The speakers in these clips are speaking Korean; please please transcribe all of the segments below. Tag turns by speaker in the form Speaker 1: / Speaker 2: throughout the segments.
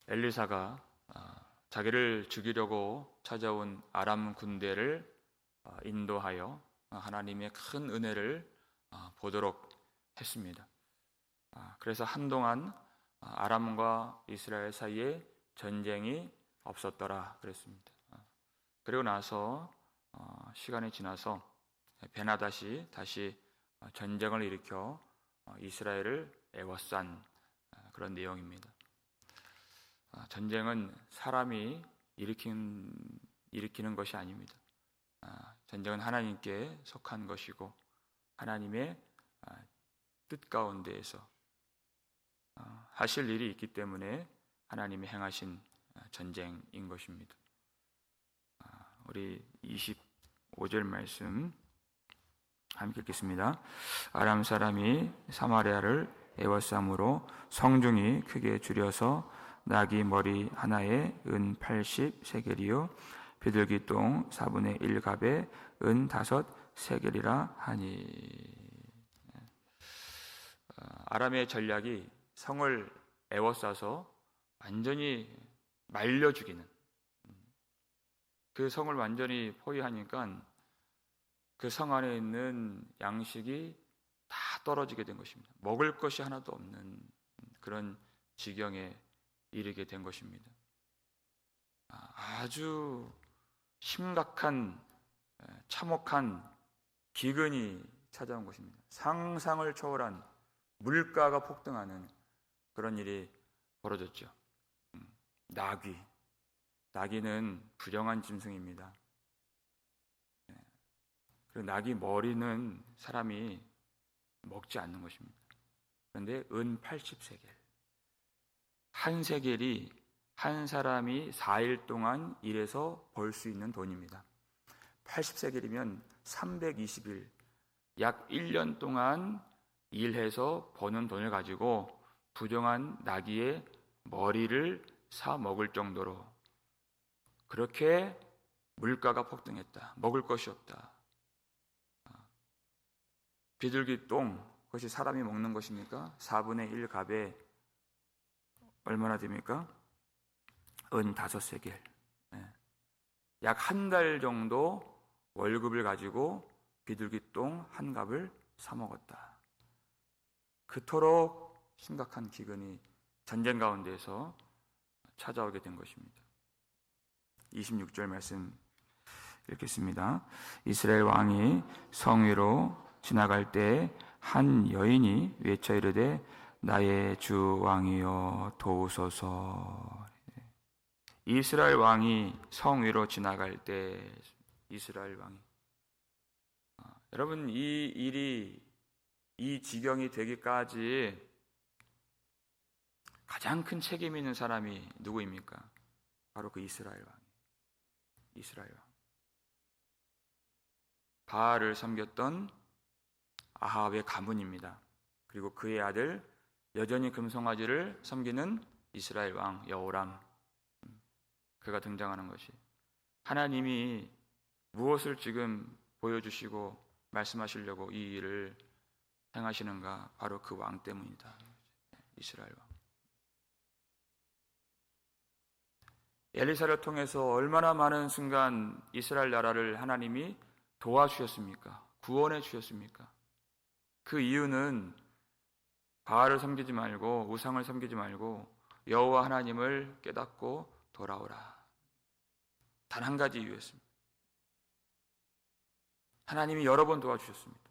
Speaker 1: 엘리사가 자기를 죽이려고 찾아온 아람 군대를 인도하여 하나님의 큰 은혜를 보도록 했습니다. 그래서 한동안 아람과 이스라엘 사이에 전쟁이 없었더라 그랬습니다. 그리고 나서 시간이 지나서 베나닷이 다시 전쟁을 일으켜 이스라엘을 에워싼 그런 내용입니다. 전쟁은 사람이 일으키는 것이 아닙니다. 전쟁은 하나님께 속한 것이고 하나님의 뜻 가운데에서 하실 일이 있기 때문에 하나님이 행하신 전쟁인 것입니다. 우리 25절 말씀 함께 읽겠습니다. 아람 사람이 사마리아를 에워싸므로 성중이 크게 줄여서 나귀 머리 하나에 은 80세겔이요 비둘기 똥 4분의 1갑에 은 5세겔이라 하니. 아람의 전략이 성을 에워싸서 완전히 말려 죽이는, 그 성을 완전히 포위하니까 그 성 안에 있는 양식이 다 떨어지게 된 것입니다. 먹을 것이 하나도 없는 그런 지경에 이르게 된 것입니다. 아주 심각한 참혹한 기근이 찾아온 것입니다. 상상을 초월한 물가가 폭등하는 그런 일이 벌어졌죠. 나귀는 부정한 짐승입니다. 그리고 나귀 머리는 사람이 먹지 않는 것입니다. 그런데 은 80세겔, 한 세겔이 한 사람이 4일 동안 일해서 벌 수 있는 돈입니다. 80세겔이면 320일, 약 1년 동안 일해서 버는 돈을 가지고 부정한 나귀의 머리를 사 먹을 정도로 그렇게 물가가 폭등했다. 먹을 것이 없다. 비둘기 똥, 그것이 사람이 먹는 것입니까? 4분의 1갑에 얼마나 됩니까? 은 5세겔. 약 한 달 정도 월급을 가지고 비둘기 똥 한 갑을 사 먹었다. 그토록 심각한 기근이 전쟁 가운데에서 찾아오게 된 것입니다. 26절 말씀 읽겠습니다. 이스라엘 왕이 성 위로 지나갈 때 한 여인이 외쳐 이르되 나의 주 왕이여 도우소서. 이스라엘 왕이 성 위로 지나갈 때, 이스라엘 왕이, 여러분, 이 일이 이 지경이 되기까지 가장 큰 책임 있는 사람이 누구입니까? 바로 그 이스라엘 왕. 이스라엘 왕. 바알을 섬겼던 아합의 가문입니다. 그리고 그의 아들, 여전히 금송아지를 섬기는 이스라엘 왕 여호람, 그가 등장하는 것이, 하나님이 무엇을 지금 보여주시고 말씀하시려고 이 일을 행하시는가? 바로 그 왕 때문이다. 이스라엘 왕. 엘리사를 통해서 얼마나 많은 순간 이스라엘 나라를 하나님이 도와주셨습니까? 구원해 주셨습니까? 그 이유는 바알을 섬기지 말고 우상을 섬기지 말고 여호와 하나님을 깨닫고 돌아오라. 단 한 가지 이유였습니다. 하나님이 여러 번 도와주셨습니다.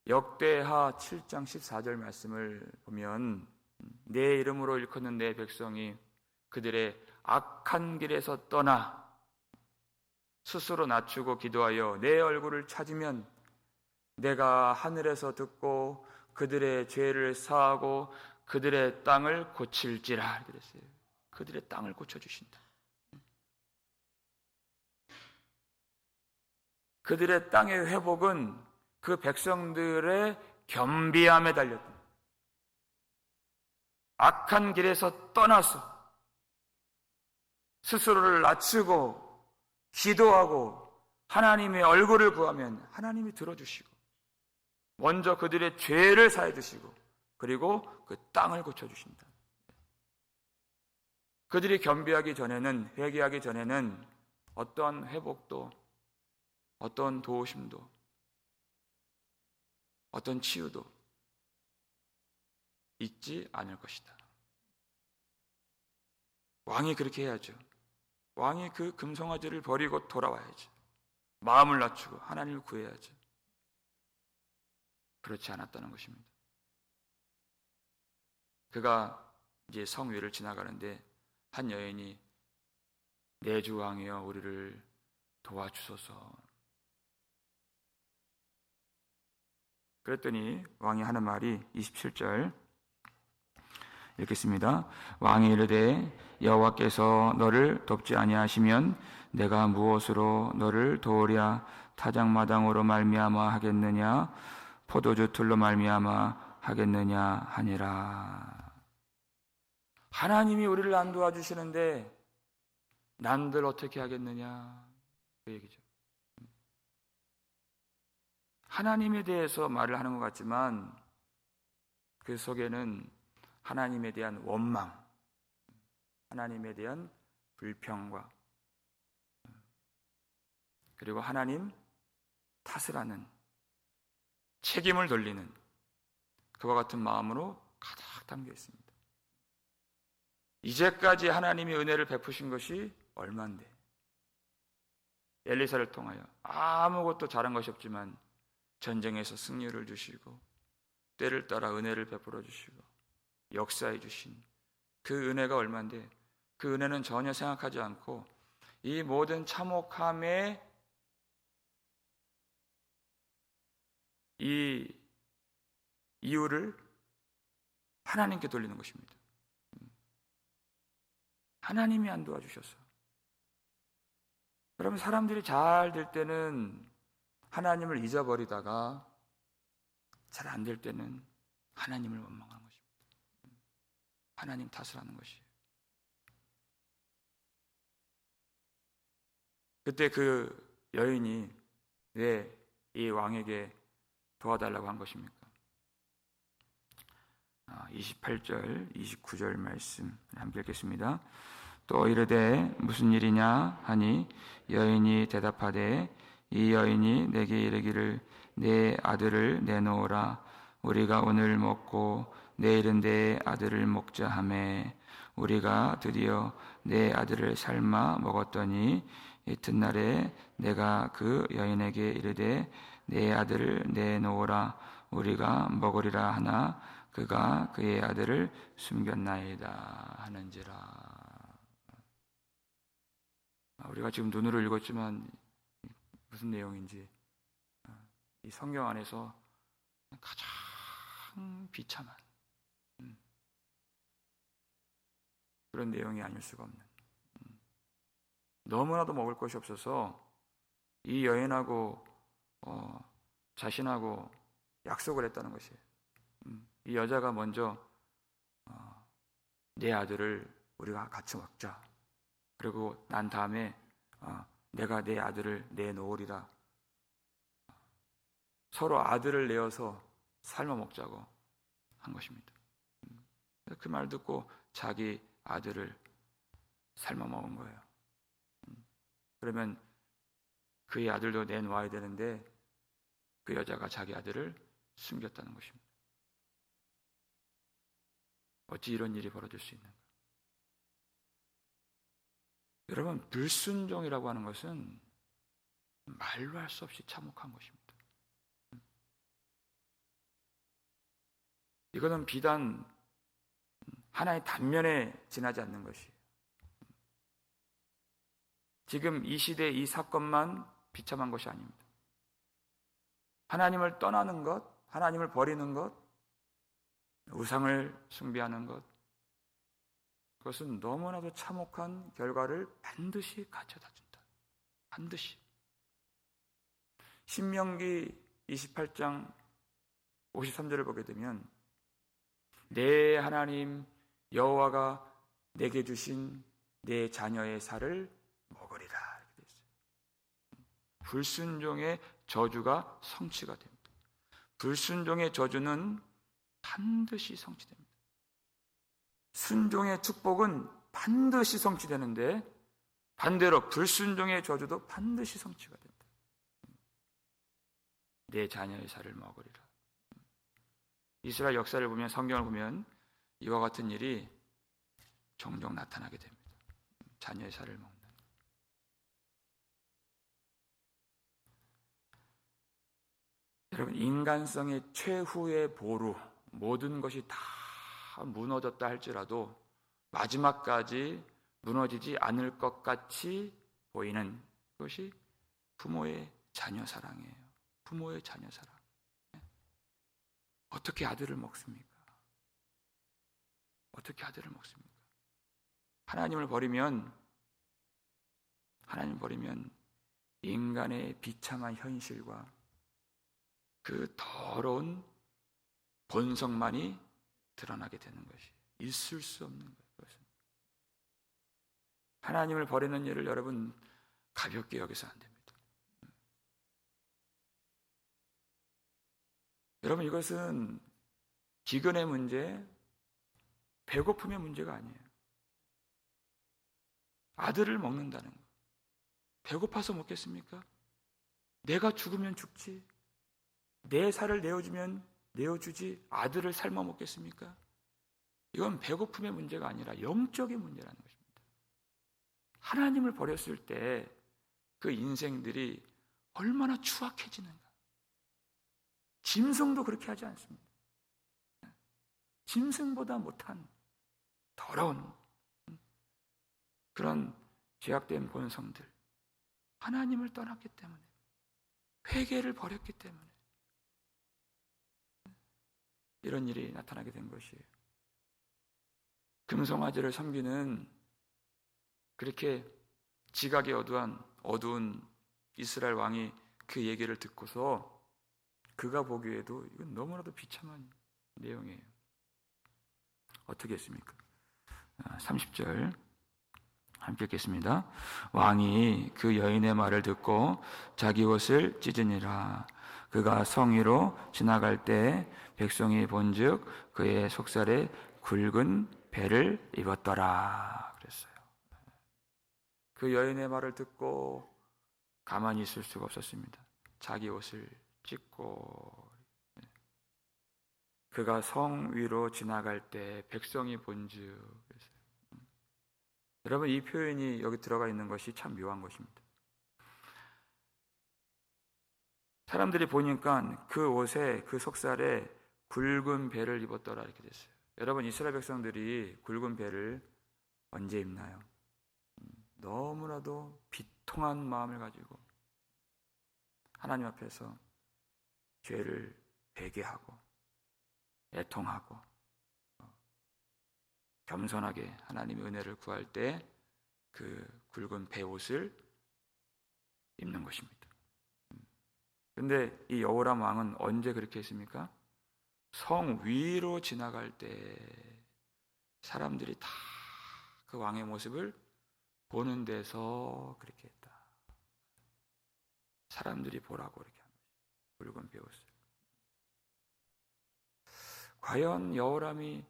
Speaker 1: 역대하 7장 14절 말씀을 보면 내 이름으로 일컫는 내 백성이 그들의 악한 길에서 떠나 스스로 낮추고 기도하여 내 얼굴을 찾으면 내가 하늘에서 듣고 그들의 죄를 사하고 그들의 땅을 고칠지라 그랬어요. 그들의 땅을 고쳐주신다. 그들의 땅의 회복은 그 백성들의 겸비함에 달렸다. 악한 길에서 떠나서 스스로를 낮추고 기도하고 하나님의 얼굴을 구하면 하나님이 들어주시고 먼저 그들의 죄를 사해 주시고 그리고 그 땅을 고쳐주신다. 그들이 겸비하기 전에는, 회개하기 전에는 어떤 회복도, 어떤 도우심도, 어떤 치유도 있지 않을 것이다. 왕이 그렇게 해야죠. 왕이 그 금송아지를 버리고 돌아와야죠. 마음을 낮추고 하나님을 구해야죠. 그렇지 않았다는 것입니다. 그가 이제 성 위를 지나가는데 한 여인이 내 주 왕이여 우리를 도와주소서. 그랬더니 왕이 하는 말이 27절 읽겠습니다. 왕이 이르되 여호와께서 너를 돕지 아니하시면 내가 무엇으로 너를 도우랴? 타작마당으로 말미암아 하겠느냐? 포도주 틀로 말미암아 하겠느냐 하니라. 하나님이 우리를 안 도와주시는데 난들 어떻게 하겠느냐, 그 얘기죠. 하나님에 대해서 말을 하는 것 같지만 그 속에는 하나님에 대한 원망, 하나님에 대한 불평과 그리고 하나님 탓을 하는, 책임을 돌리는 그와 같은 마음으로 가득 담겨 있습니다. 이제까지 하나님이 은혜를 베푸신 것이 얼만데, 엘리사를 통하여 아무것도 잘한 것이 없지만 전쟁에서 승리를 주시고 때를 따라 은혜를 베풀어 주시고 역사해 주신 그 은혜가 얼만데, 그 은혜는 전혀 생각하지 않고 이 모든 참혹함의 이 이유를 하나님께 돌리는 것입니다. 하나님이 안 도와주셔서. 여러분, 사람들이 잘 될 때는 하나님을 잊어버리다가 잘 안 될 때는 하나님을 원망하는 것입니다. 하나님 탓을 하는 것이에요. 그때 그 여인이 왜 이 왕에게 도와달라고 한 것입니까? 28절, 29절 말씀 함께 읽겠습니다. 또 이르되 무슨 일이냐 하니 여인이 대답하되 이 여인이 내게 이르기를 내 아들을 내놓으라. 우리가 오늘 먹고 내일은 내 아들을 먹자 하매 우리가 드디어 내 아들을 삶아 먹었더니 이튿날에 내가 그 여인에게 이르되 내 아들을 내놓으라. 우리가 먹으리라 하나 그가 그의 아들을 숨겼나이다 하는지라. 우리가 지금 눈으로 읽었지만 무슨 내용인지 이 성경 안에서 가장 비참한 그런 내용이 아닐 수가 없는, 너무나도 먹을 것이 없어서 이 여인하고 자신하고 약속을 했다는 것이에요. 이 여자가 먼저 내 아들을 우리가 같이 먹자. 그리고 난 다음에 내가 내 아들을 내놓으리라. 서로 아들을 내어서 삶아 먹자고 한 것입니다. 그 말 듣고 자기 아들을 삶아 먹은 거예요. 그러면 그의 아들도 내놓아야 되는데 그 여자가 자기 아들을 숨겼다는 것입니다. 어찌 이런 일이 벌어질 수 있는가? 여러분, 불순종이라고 하는 것은 말로 할 수 없이 참혹한 것입니다. 이거는 비단 하나의 단면에 지나지 않는 것이에요. 지금 이 시대 이 사건만 비참한 것이 아닙니다. 하나님을 떠나는 것, 하나님을 버리는 것, 우상을 숭배하는 것, 그것은 너무나도 참혹한 결과를 반드시 가져다 준다. 반드시. 신명기 28장 53절을 보게 되면 내 하나님 여호와가 내게 주신 내 자녀의 살을 먹으리라 이렇게 되어 있어요. 불순종의 저주가 성취가 됩니다. 불순종의 저주는 반드시 성취됩니다. 순종의 축복은 반드시 성취되는데 반대로 불순종의 저주도 반드시 성취가 된다. 내 자녀의 살을 먹으리라. 이스라엘 역사를 보면, 성경을 보면 이와 같은 일이 종종 나타나게 됩니다. 자녀의 살을 먹는. 여러분, 인간성의 최후의 보루, 모든 것이 다 무너졌다 할지라도 마지막까지 무너지지 않을 것 같이 보이는 것이 부모의 자녀 사랑이에요. 부모의 자녀 사랑. 어떻게 아들을 먹습니까? 어떻게 아들을 먹습니까? 하나님을 버리면 인간의 비참한 현실과 그 더러운 본성만이 드러나게 되는 것이 있을 수 없는 거예요. 그것은. 하나님을 버리는 일을 여러분 가볍게 여기서 안 됩니다. 여러분, 이것은 기근의 문제, 배고픔의 문제가 아니에요. 아들을 먹는다는 거. 배고파서 먹겠습니까? 내가 죽으면 죽지. 내 살을 내어주면 내어주지. 아들을 삶아 먹겠습니까? 이건 배고픔의 문제가 아니라 영적인 문제라는 것입니다. 하나님을 버렸을 때 그 인생들이 얼마나 추악해지는가. 짐승도 그렇게 하지 않습니다. 짐승보다 못한 더러운 그런 죄악된 본성들, 하나님을 떠났기 때문에, 회개를 버렸기 때문에 이런 일이 나타나게 된 것이에요. 금송아지를 섬기는 그렇게 지각이 어두운 이스라엘 왕이 그 얘기를 듣고서 그가 보기에도 이건 너무나도 비참한 내용이에요. 어떻게 했습니까? 30절 함께 읽겠습니다. 왕이 그 여인의 말을 듣고 자기 옷을 찢으니라. 그가 성 위로 지나갈 때 백성이 본즉 그의 속살에 굵은 배를 입었더라 그랬어요. 그 여인의 말을 듣고 가만히 있을 수가 없었습니다. 자기 옷을 찢고, 그가 성 위로 지나갈 때 백성이 본즉 그랬어요. 여러분, 이 표현이 여기 들어가 있는 것이 참 묘한 것입니다. 사람들이 보니까 그 옷에, 그 속살에 굵은 배를 입었더라 이렇게 됐어요. 여러분, 이스라엘 백성들이 굵은 배를 언제 입나요? 너무나도 비통한 마음을 가지고 하나님 앞에서 죄를 회개하고 애통하고 겸손하게 하나님의 은혜를 구할 때 그 굵은 배옷을 입는 것입니다. 그런데 이 여호람 왕은 언제 그렇게 했습니까? 성 위로 지나갈 때 사람들이 다 그 왕의 모습을 보는 데서 그렇게 했다. 사람들이 보라고 이렇게 한 거죠. 굵은 배옷을. 과연 여호람이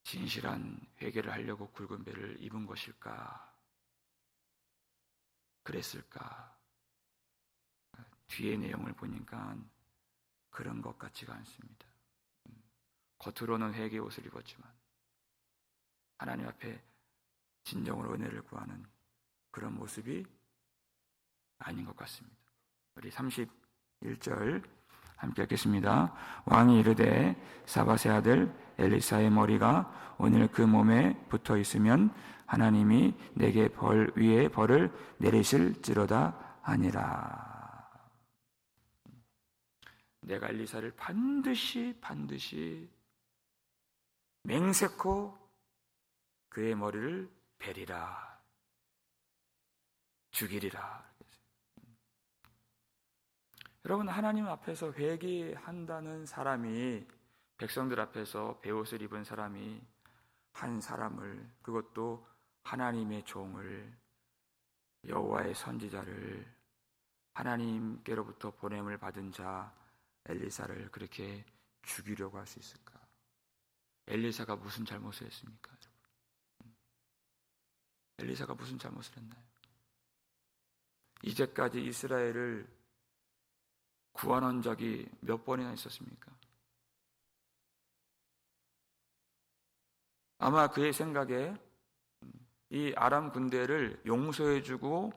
Speaker 1: 진실한 회개를 하려고 굵은 배를 입은 것일까? 그랬을까? 뒤의 내용을 보니까 그런 것 같지가 않습니다. 겉으로는 회개 옷을 입었지만 하나님 앞에 진정으로 은혜를 구하는 그런 모습이 아닌 것 같습니다. 우리 31절 함께 읽겠습니다. 왕이 이르되 사밧의 아들 엘리사의 머리가 오늘 그 몸에 붙어 있으면 하나님이 내게 벌 위에 벌을 내리실지로다 하니라. 내가 엘리사를 반드시 맹세코 그의 머리를 베리라, 죽이리라. 여러분, 하나님 앞에서 회개한다는 사람이, 백성들 앞에서 베옷을 입은 사람이 한 사람을, 그것도 하나님의 종을, 여호와의 선지자를, 하나님께로부터 보냄을 받은 자 엘리사를 그렇게 죽이려고 할 수 있을까? 엘리사가 무슨 잘못을 했습니까? 엘리사가 무슨 잘못을 했나요? 이제까지 이스라엘을 구원한 적이 몇 번이나 있었습니까? 아마 그의 생각에 이 아람 군대를 용서해주고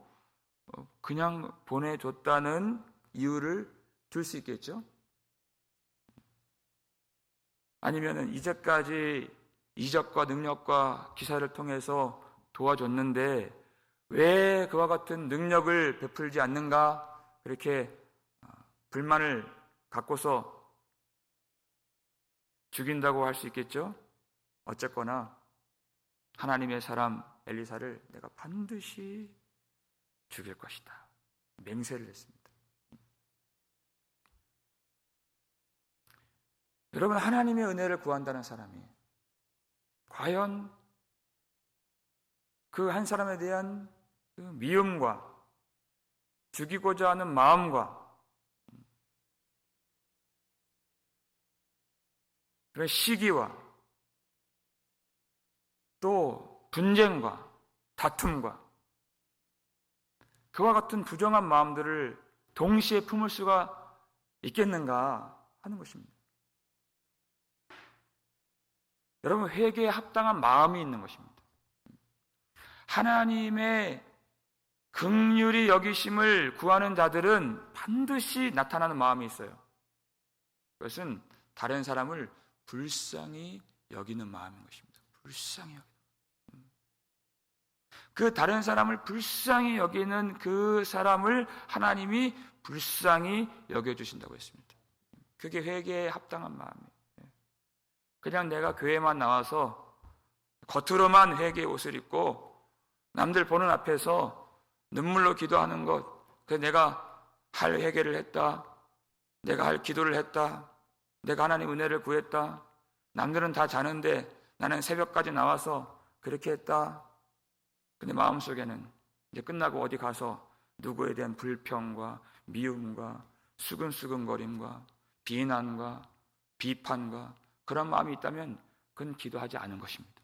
Speaker 1: 그냥 보내줬다는 이유를 들 수 있겠죠? 아니면 이제까지 이적과 능력과 기사를 통해서 도와줬는데 왜 그와 같은 능력을 베풀지 않는가? 그렇게 불만을 갖고서 죽인다고 할 수 있겠죠? 어쨌거나 하나님의 사람 엘리사를 내가 반드시 죽일 것이다. 맹세를 했습니다. 여러분, 하나님의 은혜를 구한다는 사람이 과연 그 한 사람에 대한 그 미움과 죽이고자 하는 마음과 그 시기와 또 분쟁과 다툼과 그와 같은 부정한 마음들을 동시에 품을 수가 있겠는가 하는 것입니다. 여러분, 회개에 합당한 마음이 있는 것입니다. 하나님의 긍휼히 여기심을 구하는 자들은 반드시 나타나는 마음이 있어요. 그것은 다른 사람을 불쌍히 여기는 마음인 것입니다. 불쌍히 여기는. 그 다른 사람을 불쌍히 여기는 그 사람을 하나님이 불쌍히 여겨주신다고 했습니다. 그게 회개에 합당한 마음이에요. 그냥 내가 교회만 나와서 겉으로만 회개의 옷을 입고 남들 보는 앞에서 눈물로 기도하는 것, 그 내가 할 회개를 했다, 내가 할 기도를 했다, 내가 하나님 은혜를 구했다, 남들은 다 자는데 나는 새벽까지 나와서 그렇게 했다. 근데 마음속에는 이제 끝나고 어디 가서 누구에 대한 불평과 미움과 수근수근거림과 비난과 비판과 그런 마음이 있다면 그건 기도하지 않은 것입니다.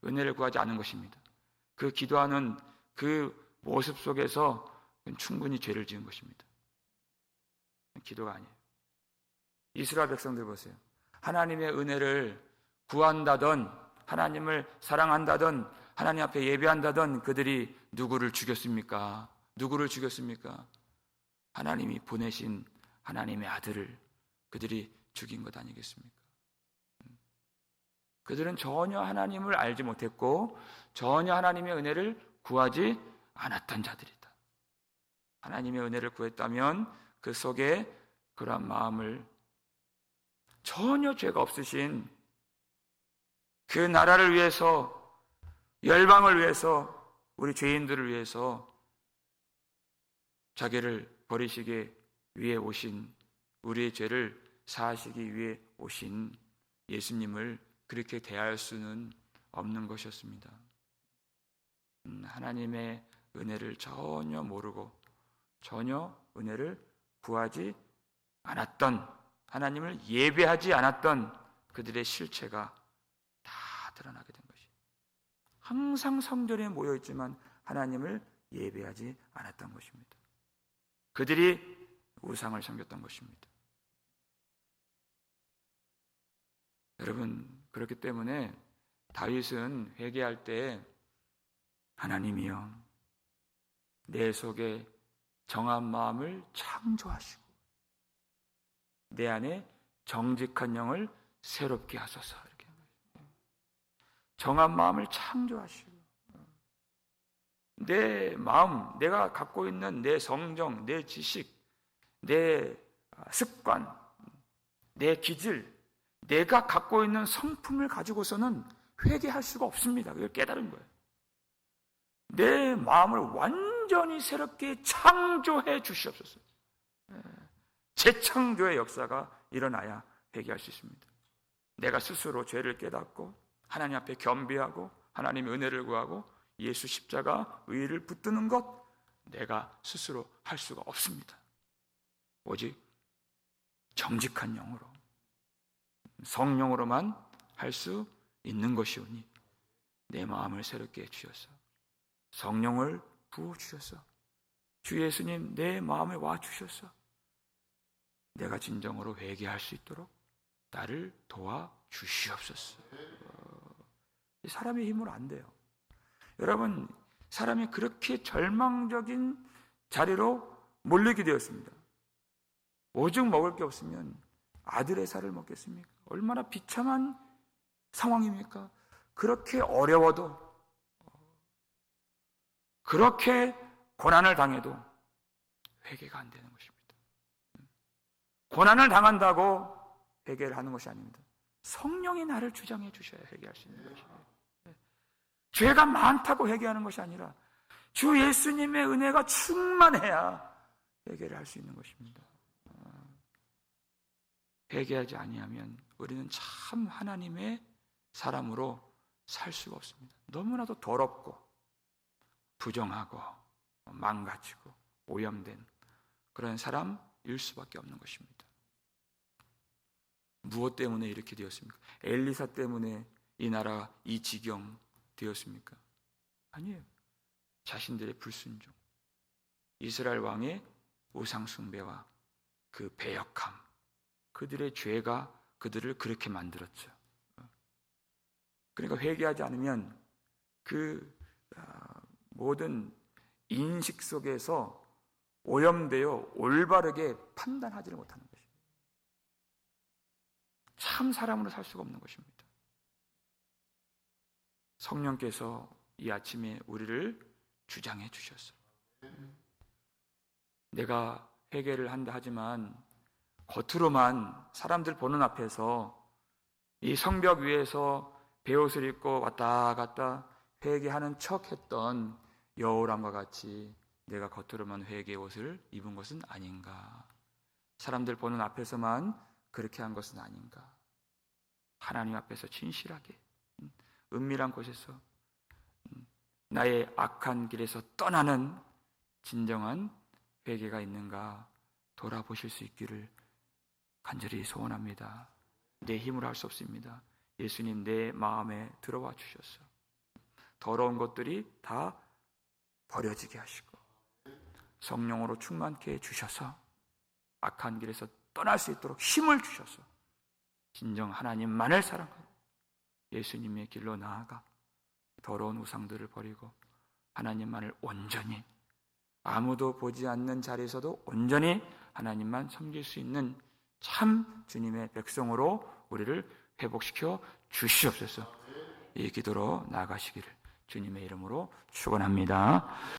Speaker 1: 은혜를 구하지 않은 것입니다. 그 기도하는 그 모습 속에서 충분히 죄를 지은 것입니다. 기도가 아니에요. 이스라엘 백성들 보세요. 하나님의 은혜를 구한다던, 하나님을 사랑한다던, 하나님 앞에 예배한다던 그들이 누구를 죽였습니까? 누구를 죽였습니까? 하나님이 보내신 하나님의 아들을 그들이 죽인 것 아니겠습니까? 그들은 전혀 하나님을 알지 못했고 전혀 하나님의 은혜를 구하지 않았던 자들이다. 하나님의 은혜를 구했다면 그 속에 그러한 마음을 전혀 죄가 없으신 그 나라를 위해서, 열방을 위해서, 우리 죄인들을 위해서 자기를 버리시기 위해 오신, 우리의 죄를 사하시기 위해 오신 예수님을 그렇게 대할 수는 없는 것이었습니다. 하나님의 은혜를 전혀 모르고 전혀 은혜를 구하지 않았던, 하나님을 예배하지 않았던 그들의 실체가 다 드러나게 된 것이에요. 항상 성전에 모여있지만 하나님을 예배하지 않았던 것입니다. 그들이 우상을 섬겼던 것입니다. 여러분, 그렇기 때문에 다윗은 회개할 때 하나님이여 내 속에 정한 마음을 창조하시고 내 안에 정직한 영을 새롭게 하소서, 이렇게 정한 마음을 창조하시고 내 마음, 내가 갖고 있는 내 성정, 내 지식, 내 습관, 내 기질, 내가 갖고 있는 성품을 가지고서는 회개할 수가 없습니다. 그걸 깨달은 거예요. 내 마음을 완전히 새롭게 창조해 주시옵소서. 재창조의 역사가 일어나야 회개할 수 있습니다. 내가 스스로 죄를 깨닫고 하나님 앞에 겸비하고 하나님의 은혜를 구하고 예수 십자가 의를 붙드는 것, 내가 스스로 할 수가 없습니다. 오직 정직한 영으로, 성령으로만 할 수 있는 것이오니 내 마음을 새롭게 해 주셔서 성령을 부어주셔서 주 예수님 내 마음에 와주셔서 내가 진정으로 회개할 수 있도록 나를 도와주시옵소서. 사람의 힘으로 안 돼요. 여러분, 사람이 그렇게 절망적인 자리로 몰리게 되었습니다. 오죽 먹을 게 없으면 아들의 살을 먹겠습니까? 얼마나 비참한 상황입니까? 그렇게 어려워도, 그렇게 고난을 당해도 회개가 안 되는 것입니다. 고난을 당한다고 회개를 하는 것이 아닙니다. 성령이 나를 주장해 주셔야 회개할 수 있는 것입니다. 죄가 많다고 회개하는 것이 아니라 주 예수님의 은혜가 충만해야 회개를 할 수 있는 것입니다. 회개하지 아니하면 우리는 참 하나님의 사람으로 살 수가 없습니다. 너무나도 더럽고 부정하고 망가지고 오염된 그런 사람일 수밖에 없는 것입니다. 무엇 때문에 이렇게 되었습니까? 엘리사 때문에 이 나라 이 지경 되었습니까? 아니에요. 자신들의 불순종, 이스라엘 왕의 우상 숭배와 그 배역함, 그들의 죄가 그들을 그렇게 만들었죠. 그러니까 회개하지 않으면 그 모든 인식 속에서 오염되어 올바르게 판단하지를 못하는 것입니다. 참 사람으로 살 수가 없는 것입니다. 성령께서 이 아침에 우리를 주장해 주셨어요. 내가 회개를 한다 하지만 겉으로만 사람들 보는 앞에서 이 성벽 위에서 베옷을 입고 왔다 갔다 회개하는 척했던 여호람과 같이 내가 겉으로만 회개의 옷을 입은 것은 아닌가? 사람들 보는 앞에서만 그렇게 한 것은 아닌가? 하나님 앞에서 진실하게 은밀한 곳에서 나의 악한 길에서 떠나는 진정한 회개가 있는가 돌아보실 수 있기를 간절히 소원합니다. 내 힘으로 할 수 없습니다. 예수님 내 마음에 들어와 주셔서 더러운 것들이 다 버려지게 하시고 성령으로 충만케 해주셔서 악한 길에서 떠날 수 있도록 힘을 주셔서 진정 하나님만을 사랑하고 예수님의 길로 나아가 더러운 우상들을 버리고 하나님만을 온전히 아무도 보지 않는 자리에서도 온전히 하나님만 섬길 수 있는 참 주님의 백성으로 우리를 회복시켜 주시옵소서. 이 기도로 나아가시기를 주님의 이름으로 축원합니다.